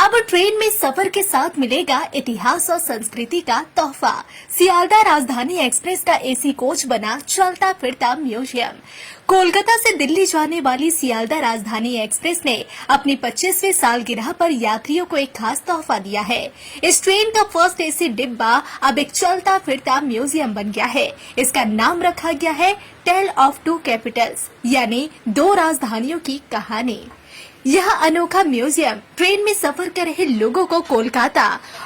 अब ट्रेन में सफर के साथ मिलेगा इतिहास और संस्कृति का तोहफा। सियालदह राजधानी एक्सप्रेस का एसी कोच बना चलता फिरता म्यूजियम। कोलकाता से दिल्ली जाने वाली सियालदह राजधानी एक्सप्रेस ने अपनी 25वीं सालगिरह पर यात्रियों को एक खास तोहफा दिया है। इस ट्रेन का फर्स्ट एसी डिब्बा अब एक चलता फिरता म्यूजियम बन गया है। इसका नाम रखा गया है टेल ऑफ टू कैपिटल्स, यानी दो राजधानियों की कहानी। यह अनोखा म्यूजियम ट्रेन में सफर कर रहे लोगों को कोलकाता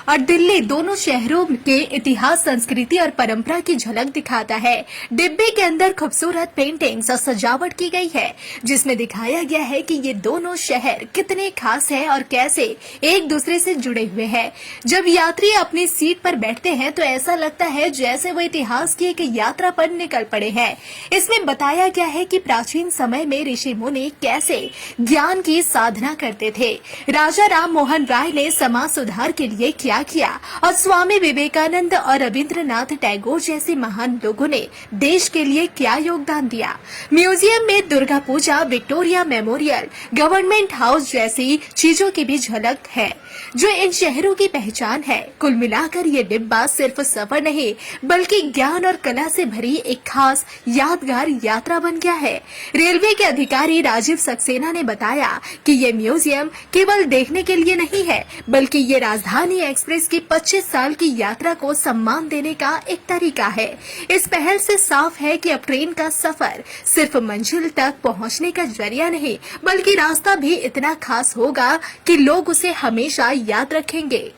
और दिल्ली दोनों शहरों के इतिहास, संस्कृति और परंपरा की झलक दिखाता है। डिब्बे के अंदर खूबसूरत पेंटिंग्स और सजावट की गई है, जिसमें दिखाया गया है कि ये दोनों शहर कितने खास हैं और कैसे एक दूसरे से जुड़े हुए हैं। जब यात्री अपनी सीट पर बैठते हैं तो ऐसा लगता है जैसे वो इतिहास की एक यात्रा पर निकल पड़े हैं। इसमें बताया गया है कि प्राचीन समय में ऋषि मुनि कैसे ज्ञान की साधना करते थे। राजा राम मोहन राय ने समाज सुधार के लिए क्या किया और स्वामी विवेकानंद और रविंद्रनाथ टैगोर जैसे महान लोगों ने देश के लिए क्या योगदान दिया। म्यूजियम में Durga Puja, Victoria memorial, government house जैसी चीजों की भी झलक है, जो इन शहरों की पहचान है। कुल मिलाकर ये डिब्बा सिर्फ सफर नहीं, बल्कि ज्ञान और कला से भरी एक खास यादगार यात्रा बन गया है। रेलवे के अधिकारी राजीव सक्सेना ने बताया कि ये म्यूजियम केवल देखने के लिए नहीं है, बल्कि ये राजधानी एक्सप्रेस की 25 साल की यात्रा को सम्मान देने का एक तरीका है। इस पहल से साफ है कि अब ट्रेन का सफर सिर्फ मंजिल तक पहुंचने का जरिया नहीं, बल्कि रास्ता भी इतना खास होगा कि लोग उसे हमेशा याद रखेंगे।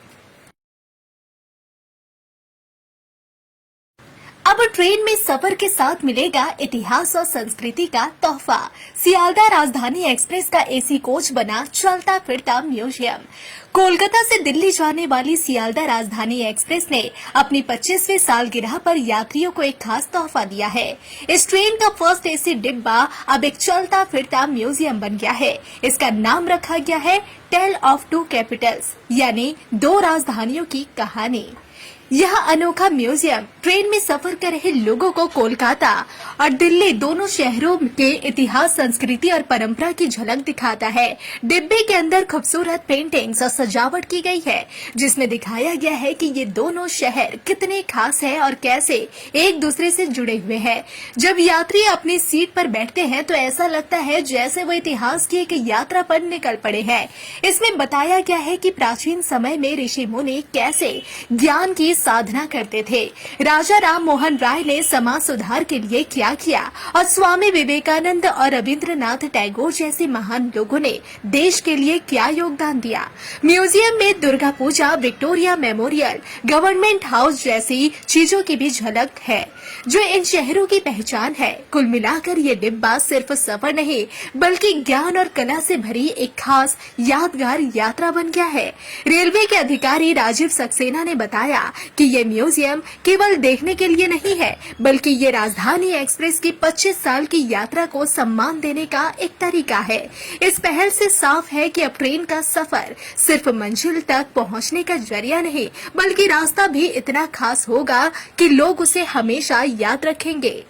अब ट्रेन में सफर के साथ मिलेगा इतिहास और संस्कृति का तोहफा। सियालदह राजधानी एक्सप्रेस का एसी कोच बना चलता फिरता म्यूजियम। कोलकाता से दिल्ली जाने वाली सियालदह राजधानी एक्सप्रेस ने अपनी 25वीं सालगिरह पर यात्रियों को एक खास तोहफा दिया है। इस ट्रेन का फर्स्ट एसी डिब्बा अब एक चलता फिरता म्यूजियम बन गया है। इसका नाम रखा गया है टेल ऑफ टू कैपिटल्स, यानी दो राजधानियों की कहानी। यह अनोखा म्यूजियम ट्रेन में सफर कर रहे लोगों को कोलकाता और दिल्ली दोनों शहरों के इतिहास, संस्कृति और परंपरा की झलक दिखाता है। डिब्बे के अंदर खूबसूरत पेंटिंग्स और सजावट की गई है, जिसमें दिखाया गया है कि ये दोनों शहर कितने खास हैं और कैसे एक दूसरे से जुड़े हुए हैं। जब यात्री अपनी सीट पर बैठते हैं तो ऐसा लगता है जैसे वो इतिहास की एक यात्रा पर निकल पड़े हैं। इसमें बताया गया है कि प्राचीन समय में ऋषि मुनि कैसे ज्ञान की साधना करते थे। राजा राम मोहन राय ने समाज सुधार के लिए क्या किया और स्वामी विवेकानंद और रविंद्रनाथ टैगोर जैसे महान लोगों ने देश के लिए क्या योगदान दिया। म्यूजियम में Durga Puja, Victoria memorial, government house जैसी चीजों की भी झलक है, जो इन शहरों की पहचान है। कुल मिलाकर ये डिब्बा सिर्फ सफर नहीं, बल्कि ज्ञान और कला से भरी एक खास यादगार यात्रा बन गया है। रेलवे के अधिकारी राजीव सक्सेना ने बताया कि ये म्यूजियम केवल देखने के लिए नहीं है, बल्कि ये राजधानी एक्सप्रेस की 25 साल की यात्रा को सम्मान देने का एक तरीका है। इस पहल से साफ है कि अब ट्रेन का सफर सिर्फ मंजिल तक पहुंचने का जरिया नहीं, बल्कि रास्ता भी इतना खास होगा कि लोग उसे हमेशा याद रखेंगे।